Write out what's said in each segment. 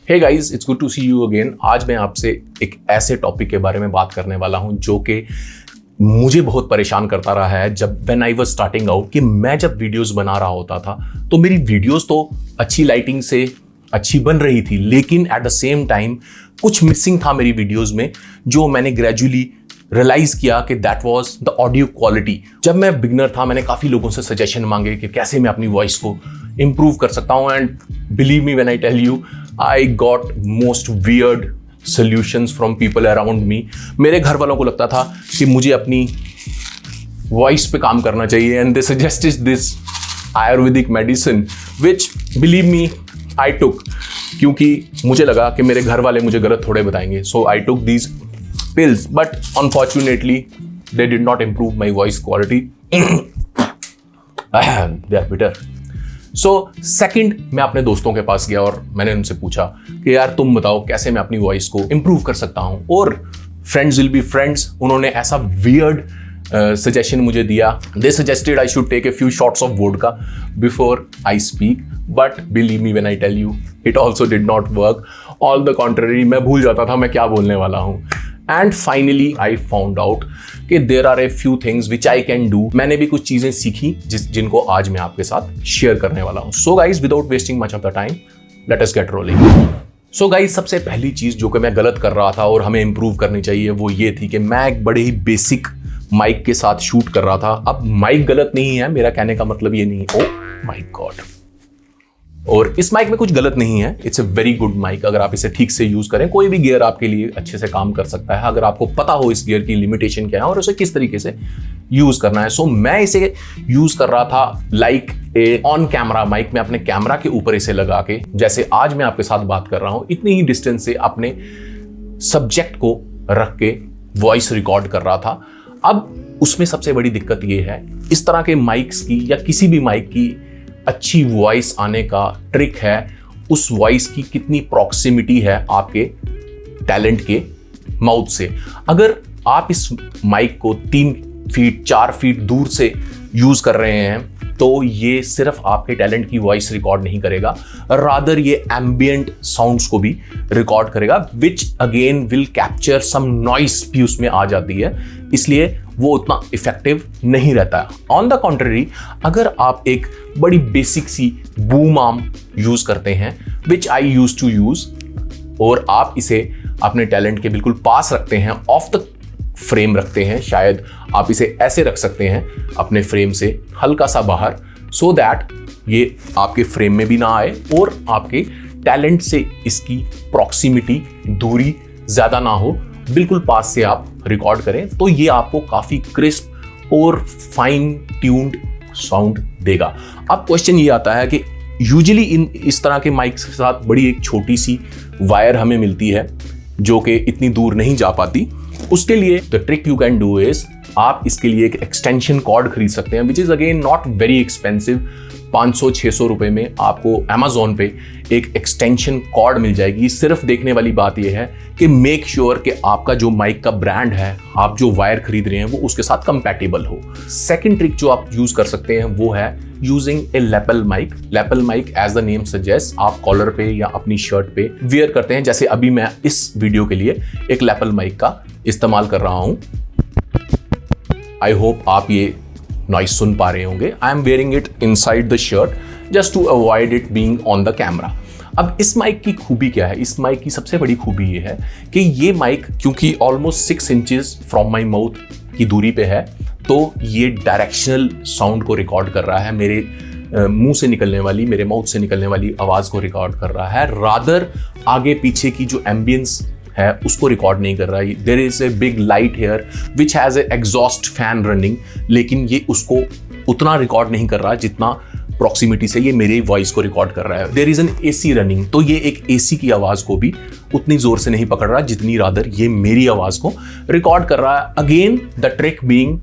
Hey guys, it's good to see you again. आज मैं आपसे एक ऐसे टॉपिक के बारे में बात करने वाला हूं जो कि मुझे बहुत परेशान करता रहा है जब when I was starting out, कि मैं जब वीडियोस बना रहा होता था तो मेरी वीडियोस तो अच्छी लाइटिंग से अच्छी बन रही थी, लेकिन एट द सेम टाइम कुछ मिसिंग था मेरी वीडियोस में, जो मैंने ग्रेजुअली रियलाइज किया कि that was the audio quality. जब मैं बिगनर था, मैंने काफ़ी लोगों से सजेशन मांगे कि कैसे मैं अपनी वॉइस को इम्प्रूव कर सकता हूँ, and believe me when I tell you, I got most weird solutions from people around me. मेरे घर वालों को लगता था कि मुझे अपनी वॉइस पे काम करना चाहिए, and they suggested this Ayurvedic medicine which believe me I took, क्योंकि मुझे लगा कि मेरे घर वाले मुझे गलत थोड़े बताएंगे। So I took these pills, but unfortunately they did not improve my voice quality. They are bitter. So second, मैं अपने दोस्तों के पास गया और मैंने उनसे पूछा कि यार तुम बताओ कैसे मैं अपनी वॉइस को इम्प्रूव कर सकता हूँ, और फ्रेंड्स विल बी फ्रेंड्स, उन्होंने ऐसा वियर्ड सजेशन मुझे दिया। They suggested I should take a few shots of vodka before I speak, but believe me when I tell you, it also did not work. All the contrary, मैं भूल जाता था मैं क्या बोलने वाला हूँ। And finally I found out कि there are a few things which I can do. मैंने भी कुछ चीजें सीखी जिनको आज मैं आपके साथ शेयर करने वाला हूं। So guys, without wasting much of the time, let us gate rolling. So guys, सबसे पहली चीज जो कि मैं गलत कर रहा था और हमें इंप्रूव करनी चाहिए वो ये थी कि मैं एक बड़े ही बेसिक माइक के साथ शूट कर रहा था। अब माइक गलत नहीं है, मेरा कहने का मतलब ये नहीं, ओ माय गॉड, और इस माइक में कुछ गलत नहीं है। It's a very good mic. अगर आप इसे ठीक से यूज करें, कोई भी गियर आपके लिए अच्छे से काम कर सकता है, अगर आपको पता हो इस गियर की लिमिटेशन क्या है और उसे किस तरीके से यूज करना है। सो मैं इसे यूज कर रहा था like a on camera mic. मैं अपने कैमरा के ऊपर इसे लगा के, जैसे आज मैं आपके साथ बात कर रहा हूं, इतनी ही डिस्टेंस से अपने सब्जेक्ट को रख के वॉइस रिकॉर्ड कर रहा था। अब उसमें सबसे बड़ी दिक्कत ये है, इस तरह के माइक्स की या किसी भी माइक की अच्छी वॉइस आने का ट्रिक है उस वॉइस की कितनी प्रॉक्सिमिटी है आपके टैलेंट के माउथ से। अगर आप इस माइक को 3 फीट 4 फीट दूर से यूज कर रहे हैं तो ये सिर्फ आपके टैलेंट की वॉइस रिकॉर्ड नहीं करेगा, रादर ये एम्बिएंट साउंड्स को भी रिकॉर्ड करेगा, which again will capture some noise भी उसमें आ जाती है, इसलिए वो उतना इफेक्टिव नहीं रहता है। ऑन द कॉन्ट्ररी, अगर आप एक बड़ी बेसिक सी बूम आर्म यूज करते हैं, विच आई यूज टू यूज, और आप इसे अपने टैलेंट के बिल्कुल पास रखते हैं, ऑफ द फ्रेम रखते हैं, शायद आप इसे ऐसे रख सकते हैं अपने फ्रेम से हल्का सा बाहर, सो दैट ये आपके फ्रेम में भी ना आए और आपके टैलेंट से इसकी प्रॉक्सिमिटी, दूरी ज्यादा ना हो, बिल्कुल पास से आप रिकॉर्ड करें, तो ये आपको काफी क्रिस्प और फाइन ट्यून्ड साउंड देगा। अब क्वेश्चन ये आता है कि यूजुअली इस तरह के माइक्स के साथ बड़ी एक छोटी सी वायर हमें मिलती है जो कि इतनी दूर नहीं जा पाती। उसके लिए the trick you can do is, आप इसके लिए एक एक्सटेंशन कॉर्ड खरीद सकते हैं, which is again not very expensive. 500-600 रुपए में आपको अमेजोन पे एक एक्सटेंशन कॉर्ड मिल जाएगी। सिर्फ देखने वाली बात यह है कि मेक श्योर कि आपका जो माइक का ब्रांड है, आप जो वायर खरीद रहे हैं, वो उसके साथ कंपैटिबल हो। सेकंड ट्रिक जो आप यूज कर सकते हैं वो है using a lapel mic. Lapel mic as the name suggest, आप कॉलर पे या अपनी शर्ट पे वियर करते हैं। जैसे अभी मैं इस वीडियो के लिए एक लैपल माइक का इस्तेमाल कर रहा हूं। आई होप आप ये नॉइस सुन पा रहे होंगे। I am wearing it inside the shirt just to avoid it being on the camera. अब इस माइक की खूबी क्या है? इस माइक की सबसे बड़ी खूबी ये है कि ये माइक क्योंकि almost 6 inches from my mouth की दूरी पे है, तो ये डायरेक्शनल साउंड को रिकॉर्ड कर रहा है। मेरे मुंह से निकलने वाली, मेरे माउथ से निकलने वाली आवाज को रिकॉर्ड कर रहा है, रादर आगे पीछे की जो एम्बियंस है उसको रिकॉर्ड नहीं कर रहा है। There is a big light here which has a exhaust fan running, लेकिन ये उसको उतना रिकॉर्ड नहीं कर रहा है जितना प्रॉक्सिमिटी से ये मेरी वॉइस को रिकॉर्ड कर रहा है। There is an AC running, तो ये एक एसी की आवाज को भी उतनी जोर से नहीं पकड़ रहा जितनी रादर ये मेरी आवाज को रिकॉर्ड कर रहा है। Again the trick being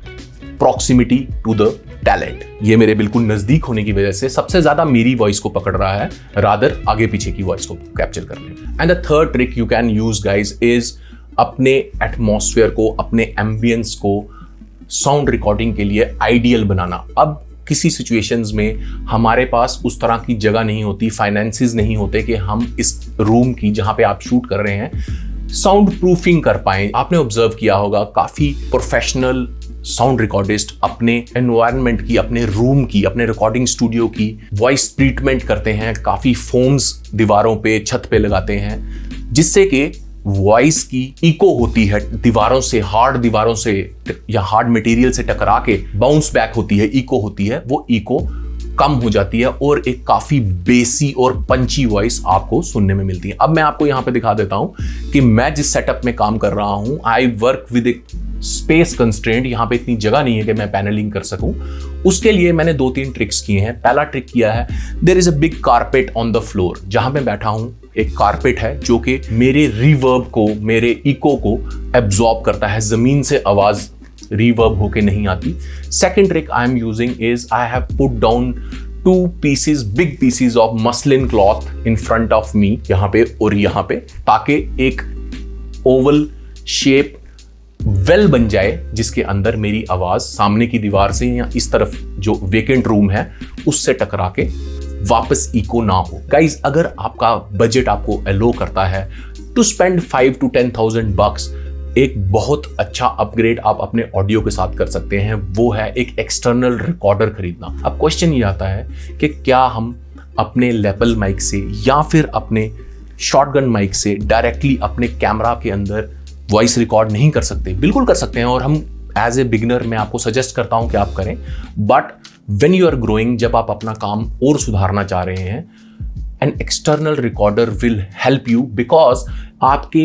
proximity to the talent. ये मेरे बिल्कुल नजदीक होने की वजह से सबसे ज्यादा मेरी वॉइस को पकड़ रहा है, रादर आगे पीछे की वॉइस को कैप्चर करने। And the third trick you can use guys is अपने एटमॉस्फेयर को, अपने एम्बियंस को साउंड रिकॉर्डिंग के लिए आइडियल बनाना। अब किसी सिचुएशंस में हमारे पास उस तरह की जगह नहीं होती, फाइनेंसेस नहीं होते कि हम इस रूम की जहां पे आप शूट कर रहे हैं साउंड प्रूफिंग कर पाएं। आपने ऑब्जर्व किया होगा काफी प्रोफेशनल साउंड रिकॉर्डिस्ट अपने एनवायरनमेंट की, अपने रूम की, अपने रिकॉर्डिंग स्टूडियो की वॉइस ट्रीटमेंट करते हैं, काफी फोम्स दीवारों पे, छत पे लगाते हैं, जिससे कि वॉइस की इको होती है दीवारों से, हार्ड दीवारों से या हार्ड मटेरियल से टकरा के बाउंस बैक होती है, इको होती है, वो इको कम हो जाती है और एक काफी बेसी और पंची वॉइस आपको सुनने में मिलती है। अब मैं आपको यहां पे दिखा देता हूं कि मैं जिस सेटअप में काम कर रहा हूं, I work with A space constraint, यहां पे इतनी जगह नहीं है कि मैं पैनलिंग कर सकूं। उसके लिए मैंने 2-3 ट्रिक्स किए हैं। पहला ट्रिक किया है, there is a big carpet on the floor. जहां मैं बैठा हूं एक कारपेट है जो कि मेरे रिवर्ब को, मेरे इको को एब्जॉर्ब करता है, जमीन से आवाज रिवर्ब होके नहीं आती। Second trick I am using is I have put down 2 pieces, big pieces of muslin cloth in front of me, यहाँ पे और यहाँ पे, ताकि एक ओवल शेप वेल बन जाए जिसके अंदर मेरी आवाज सामने की दीवार से या इस तरफ जो वेकेंट रूम है उससे टकरा के वापस इको ना हो। गाइज, अगर आपका बजट आपको अलो करता है टू स्पेंड 5 to 10,000 bucks, एक बहुत अच्छा अपग्रेड आप अपने ऑडियो के साथ कर सकते हैं, वो है एक एक्सटर्नल रिकॉर्डर खरीदना। अब क्वेश्चन ये आता है कि क्या हम अपने लैपल माइक से या फिर अपने शॉटगन माइक से डायरेक्टली अपने कैमरा के अंदर वॉइस रिकॉर्ड नहीं कर सकते? बिल्कुल कर सकते हैं, और हम एज ए बिगिनर मैं आपको सजेस्ट करता हूं कि आप करें। But when you are growing, जब आप अपना काम और सुधारना चाह रहे हैं, an external recorder will help you, because आपके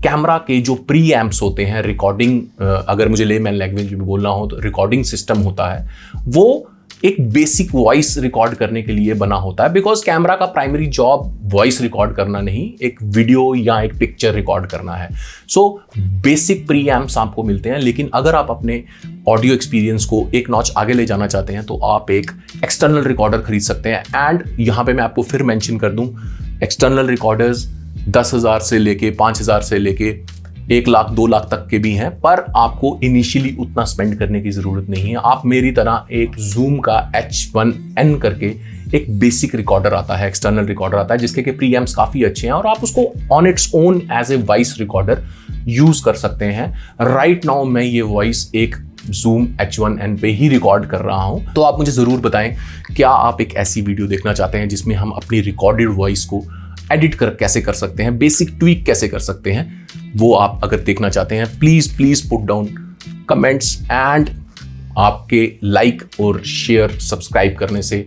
कैमरा के जो प्री एम्प्स होते हैं, रिकॉर्डिंग, अगर मुझे लेमैन लैंग्वेज में बोलना हो तो रिकॉर्डिंग सिस्टम होता है, वो एक बेसिक वॉइस रिकॉर्ड करने के लिए बना होता है। बिकॉज कैमरा का प्राइमरी जॉब वॉइस रिकॉर्ड करना नहीं, एक वीडियो या एक पिक्चर रिकॉर्ड करना है। सो बेसिक प्री एम्प्स आपको मिलते हैं, लेकिन अगर आप अपने ऑडियो एक्सपीरियंस को एक नॉच आगे ले जाना चाहते हैं तो आप एक एक्सटर्नल रिकॉर्डर खरीद सकते हैं। एंड यहाँ पे मैं आपको फिर मेंशन कर दूं, एक्सटर्नल रिकॉर्डर्स 10,000 से लेके 5,000 से लेके 1 लाख 2 लाख तक के भी हैं, पर आपको इनिशियली उतना स्पेंड करने की जरूरत नहीं है। आप मेरी तरह एक Zoom का H1N करके एक बेसिक रिकॉर्डर आता है, एक्सटर्नल रिकॉर्डर आता है, जिसके के प्री एम्प्स काफी अच्छे हैं और आप उसको on its own as a voice recorder use कर सकते हैं। राइट नाउ मैं ये वॉइस एक Zoom H1N पे ही रिकॉर्ड कर रहा हूं। तो आप मुझे जरूर बताएं, क्या आप एक ऐसी वीडियो देखना चाहते हैं जिसमें हम अपनी रिकॉर्डेड वॉइस को एडिट कैसे कर सकते हैं, बेसिक ट्वीक कैसे कर सकते हैं? वो आप अगर देखना चाहते हैं, please put down comments, and आपके लाइक और शेयर सब्सक्राइब करने से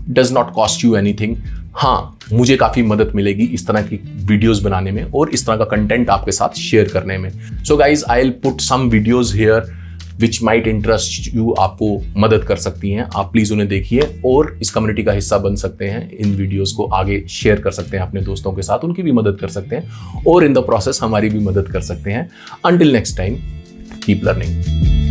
does not cost you anything. हाँ, मुझे काफी मदद मिलेगी इस तरह की वीडियोस बनाने में और इस तरह का कंटेंट आपके साथ शेयर करने में। So guys, I will put some videos here which might interest you, आपको मदद कर सकती हैं। आप प्लीज उन्हें देखिए और इस कम्युनिटी का हिस्सा बन सकते हैं। इन वीडियोस को आगे शेयर कर सकते हैं अपने दोस्तों के साथ, उनकी भी मदद कर सकते हैं और इन द प्रोसेस हमारी भी मदद कर सकते हैं। Until next time, keep learning.